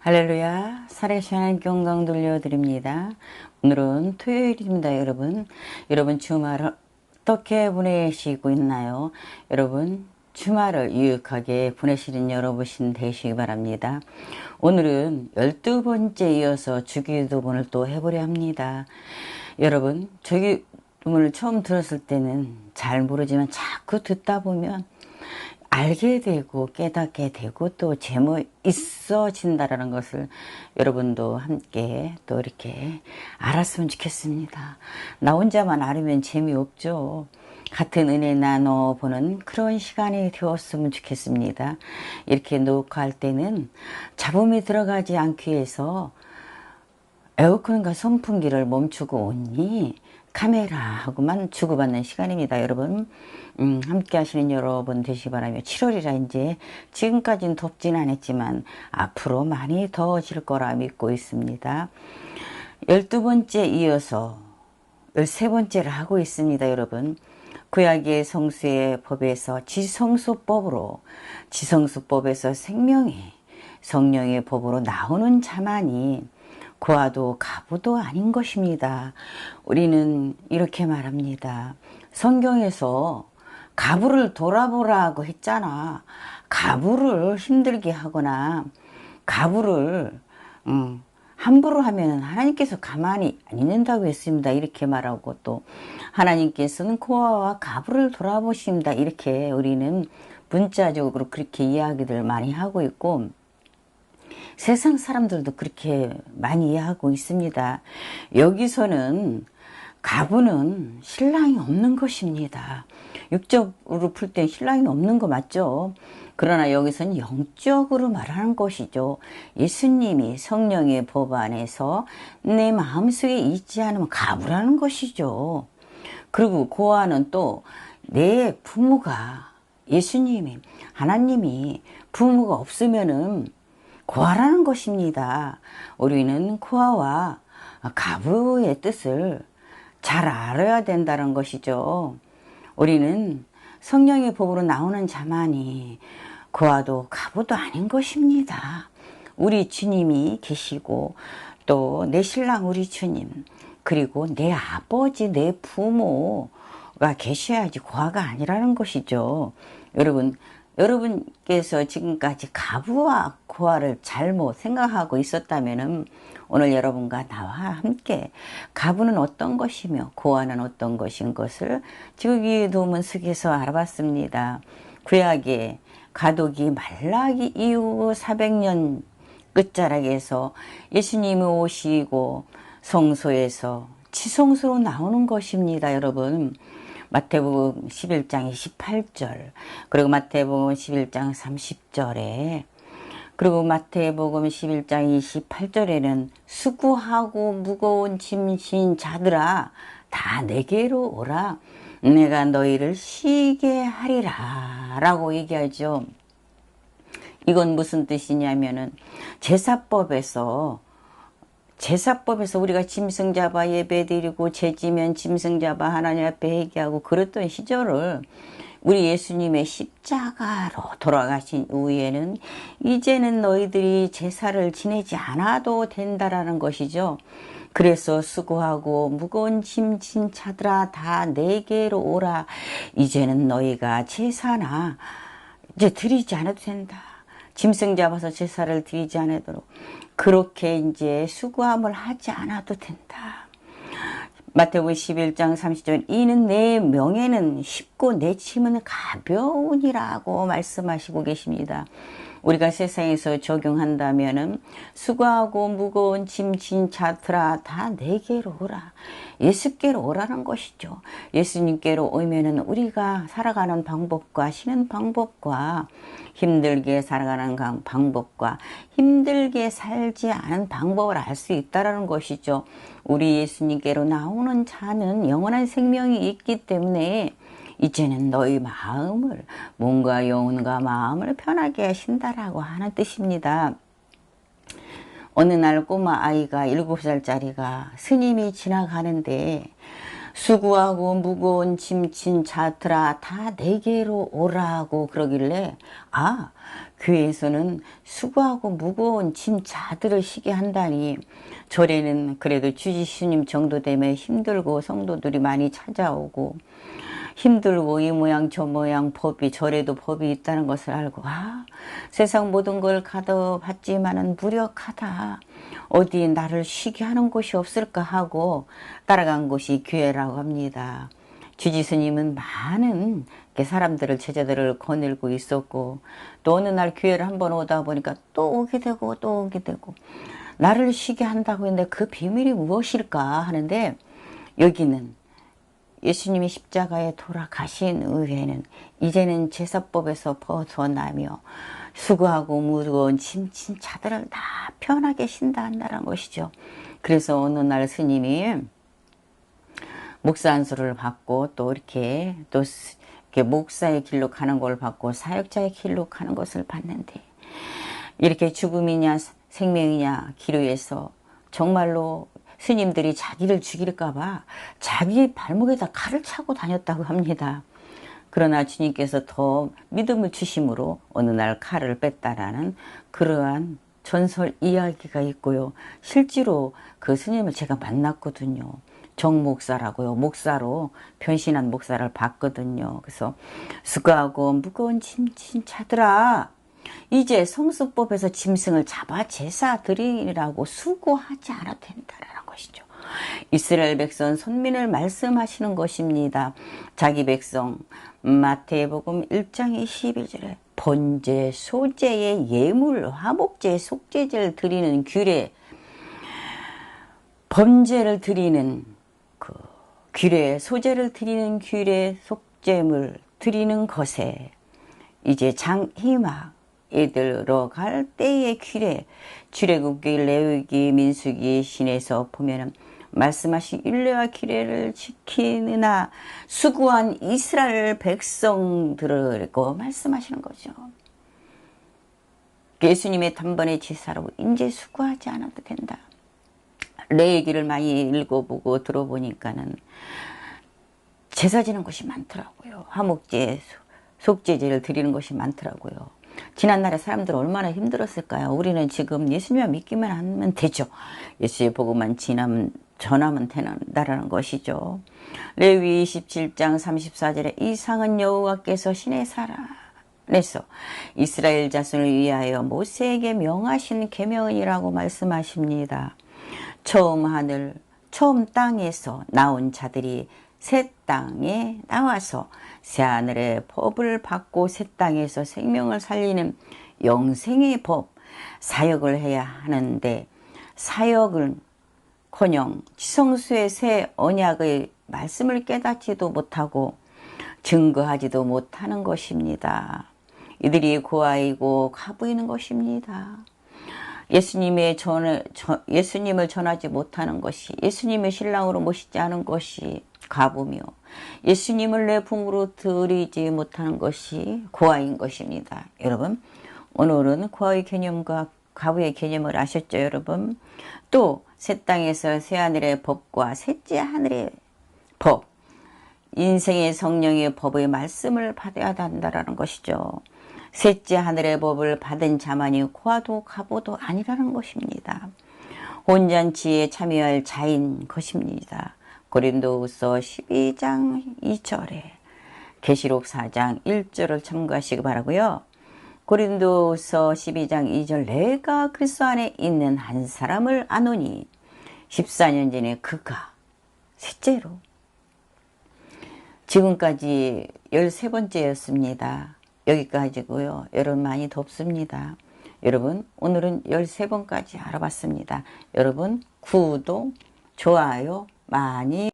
할렐루야, 살아계신 경강 돌려드립니다. 오늘은 토요일입니다, 여러분. 여러분 주말을 어떻게 보내시고 있나요? 여러분 주말을 유익하게 보내시는 여러분 되시기 바랍니다. 오늘은 12번째 이어서 주기도문을 또 해보려 합니다. 여러분 주기도문을 처음 들었을 때는 잘 모르지만 자꾸 듣다 보면 알게 되고 깨닫게 되고 또 재무 있어진다라는 것을 여러분도 함께 또 이렇게 알았으면 좋겠습니다. 나 혼자만 알으면 재미없죠. 같은 은혜 나눠보는 그런 시간이 되었으면 좋겠습니다. 이렇게 녹화할 때는 잡음이 들어가지 않기 위해서 에어컨과 선풍기를 멈추고 오니 카메라하고만 주고받는 시간입니다. 여러분 함께 하시는 여러분 되시기 바라며 7월이라 이제 지금까지는 덥진 않았지만 앞으로 많이 더워질 거라 믿고 있습니다. 12번째 이어서 13번째를 하고 있습니다. 여러분 구약의 성수의 법에서 지성수법으로 지성수법에서 생명의 성령의 법으로 나오는 자만이 고아도 가부도 아닌 것입니다. 우리는 이렇게 말합니다. 성경에서 가부를 돌아보라고 했잖아. 가부를 힘들게 하거나 가부를 함부로 하면 하나님께서 가만히 안 있는다고 했습니다. 이렇게 말하고 또 하나님께서는 고아와 가부를 돌아보십니다. 이렇게 우리는 문자적으로 그렇게 이야기들 많이 하고 있고 세상 사람들도 그렇게 많이 이해하고 있습니다. 여기서는 가부는 신랑이 없는 것입니다. 육적으로 풀 때 신랑이 없는 거 맞죠? 그러나 여기서는 영적으로 말하는 것이죠. 예수님이 성령의 법 안에서 내 마음속에 있지 않으면 가부라는 것이죠. 그리고 고아는 또 내 부모가 예수님이 하나님이 부모가 없으면은 고아라는 것입니다. 우리는 고아와 가부의 뜻을 잘 알아야 된다는 것이죠. 우리는 성령의 법으로 나오는 자만이 고아도 가부도 아닌 것입니다. 우리 주님이 계시고 또 내 신랑 우리 주님 그리고 내 아버지 내 부모가 계셔야지 고아가 아니라는 것이죠. 여러분께서 지금까지 가부와 고아를 잘못 생각하고 있었다면 오늘 여러분과 나와 함께 가부는 어떤 것이며 고아는 어떤 것인 것을 주기도문 속에서 알아봤습니다. 구약의 가독이 말라기 이후 400년 끝자락에서 예수님이 오시고 성소에서 지성소로 나오는 것입니다. 여러분 마태복음 11장 28절 그리고 마태복음 11장 30절에 그리고 마태복음 11장 28절에는 수고하고 무거운 짐진 자들아 다 내게로 오라 내가 너희를 쉬게 하리라 라고 얘기하죠. 이건 무슨 뜻이냐면은 제사법에서 우리가 짐승 잡아 예배 드리고 죄지면 짐승 잡아 하나님 앞에 회개하고 그랬던 시절을 우리 예수님의 십자가로 돌아가신 이후에는 이제는 너희들이 제사를 지내지 않아도 된다라는 것이죠. 그래서 수고하고 무거운 짐진 자들아 다 내게로 오라. 이제는 너희가 제사나 이제 드리지 않아도 된다. 짐승 잡아서 제사를 드리지 않도록 그렇게 이제 수고함을 하지 않아도 된다. 마태복음 11장 30절 이는 내 명예는 쉽고 내 짐은 가벼우니라고 말씀하시고 계십니다. 우리가 세상에서 적용한다면은 수고하고 무거운 짐진 자들아 다 내게로 오라. 예수께로 오라는 것이죠. 예수님께로 오면은 우리가 살아가는 방법과 쉬는 방법과 힘들게 살아가는 방법과 힘들게 살지 않은 방법을 알 수 있다는 것이죠. 우리 예수님께로 나오는 자는 영원한 생명이 있기 때문에 이제는 너희 마음을 몸과 영혼과 마음을 편하게 하신다라고 하는 뜻입니다. 어느 날 꼬마 아이가 7살짜리가 스님이 지나가는데 수고하고 무거운 짐진 자들아 다 내게로 오라고 그러길래 아 교회에서는 수고하고 무거운 짐 자들을 쉬게 한다니, 절에는 그래도 주지스님 정도 되면 힘들고 성도들이 많이 찾아오고 힘들고 이 모양 저 모양 법이, 절에도 법이 있다는 것을 알고, 세상 모든 걸 가둬봤지만은 무력하다, 어디 나를 쉬게 하는 곳이 없을까 하고 따라간 곳이 교회라고 합니다. 주지스님은 많은 사람들을, 제자들을 거닐고 있었고, 또 어느 날 교회를 한번 오다 보니까 또 오게 되고 또 오게 되고, 나를 쉬게 한다고 했는데 그 비밀이 무엇일까 하는데, 여기는 예수님이 십자가에 돌아가신 후에는 이제는 제사법에서 벗어나며 수고하고 무거운 짐진 자들을 다 편하게 쉰다 한다는 것이죠. 그래서 어느 날 스님이 목사 안수를 받고 또 이렇게 목사의 길로 가는 걸 받고 사역자의 길로 가는 것을 봤는데, 이렇게 죽음이냐 생명이냐 기로에서 정말로 스님들이 자기를 죽일까봐 자기 발목에다 칼을 차고 다녔다고 합니다. 그러나 주님께서 더 믿음을 주심으로 어느 날 칼을 뺐다라는 그러한 전설 이야기가 있고요. 실제로 그 스님을 제가 만났거든요. 정목사라고요. 목사로 변신한 목사를 봤거든요. 그래서 수고하고 무거운 짐진 자들아, 이제 성수법에서 짐승을 잡아 제사 드리라고 수고하지 않아도 된다라는 것이죠. 이스라엘 백성 선민을 말씀하시는 것입니다. 자기 백성, 마태복음 1장 21절에 번제, 소제의 예물, 화목제, 속죄제를 드리는 규례, 번제를 드리는 그 규례, 소제를 드리는 규례, 속죄물 드리는 것에 이제 장희막에 들어갈 때의 규례, 출애굽기, 레위기, 민수기, 신에서 보면은 말씀하신 율례와 규례를 지키느나 수고한 이스라엘 백성들을 말씀하시는 거죠. 예수님의 단번에 제사로 이제 수고하지 않아도 된다. 레위기를 많이 읽어보고 들어보니까는 제사 지는 것이 많더라고요. 화목제, 속죄제를 드리는 것이 많더라고요. 지난날에 사람들 얼마나 힘들었을까요? 우리는 지금 예수님만 믿기만 하면 되죠. 예수의 복음만 전하면 된다라는 것이죠. 레위 27장 34절에 이 상은 여호와께서 신의 산에서 이스라엘 자손을 위하여 모세에게 명하신 계명이라고 말씀하십니다. 처음 하늘, 처음 땅에서 나온 자들이 새 땅에 나와서 새 하늘의 법을 받고 새 땅에서 생명을 살리는 영생의 법, 사역을 해야 하는데, 사역은 커녕 지성소의 새 언약의 말씀을 깨닫지도 못하고 증거하지도 못하는 것입니다. 이들이 고아이고 가부이는 것입니다. 예수님을 전하지 못하는 것이, 예수님의 신랑으로 모시지 않은 것이 가부며, 예수님을 내 부모로 드리지 못하는 것이 고아인 것입니다. 여러분, 오늘은 고아의 개념과 가부의 개념을 아셨죠, 여러분? 또 새 땅에서 새 하늘의 법과 셋째 하늘의 법, 인생의 성령의 법의 말씀을 받아야 한다는 것이죠. 셋째 하늘의 법을 받은 자만이 고아도 가부도 아니라는 것입니다. 혼잔치에 참여할 자인 것입니다. 고린도후서 12장 2절에 계시록 4장 1절을 참고하시기 바라고요. 고린도후서 12장 2절 내가 그리스도 안에 있는 한 사람을 아노니 14년 전에 그가 셋째로, 지금까지 13번째였습니다. 여기까지고요. 여러분 많이 덥습니다. 여러분 오늘은 13번까지 알아봤습니다. 여러분 구독, 좋아요 많이